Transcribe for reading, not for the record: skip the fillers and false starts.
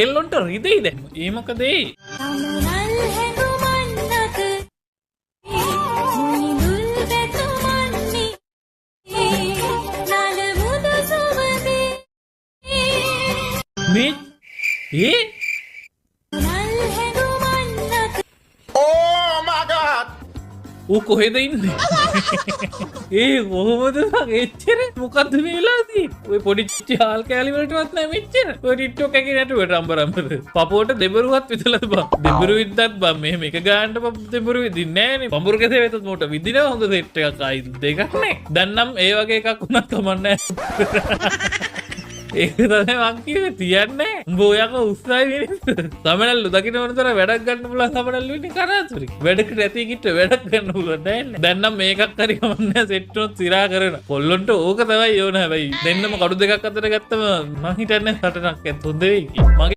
එල්ලොන්ට රිදෙයි දැන්. ඒ මොකද ඒ? මේ ඒ ඌ කොහෙද ඉන්නේ? ඒ කොහොමද එච්චර මොකද්ද මේ වෙලා තියෙන්නේ? ඔය පොඩි චාල් කෑලි වලටවත් නැහැ මෙච්චර. ඔය ටික්ටොක් එකේ නටුවට අම්බරම්බර. පපුවට දෙබරුවත් විතලද බං. දෙබරු විද්දත් බං මෙහෙම එක ගානට දෙබරු විදින්නේ නැහැ නේ. පඹුරු කෙසේ වෙතත් මොකට විදිනවා හොඳ සෙට් එකක් ආයි දෙකක් නේ. දැන් නම් ඒ වගේ එකක් වුණත් කමන්නේ නැහැ. ඒක තමයි මං කිව්වේ තියන්නේ. උඹ ඔයක උස්සයි වෙන්නේ. සමනල්ලු දකින්න ඕන තරම් වැඩක් ගන්න පුළුවන් සමනල්ලු ඉන්නේ කරාතුරි. වැඩකට ඇති කිට්ට වැඩක් ගන්න පුළුවන් නෑනේ. දැන් නම් මේකක් හරි කමන්නේ සෙට් උනොත් සිරා කරන. කොල්ලොන්ට ඕක තමයි ඕන හැබැයි. දෙන්නම කඩු දෙකක් අතර ගත්තම මං හිතන්නේ සටනක් ඇත් හොඳ වෙයි. මගේ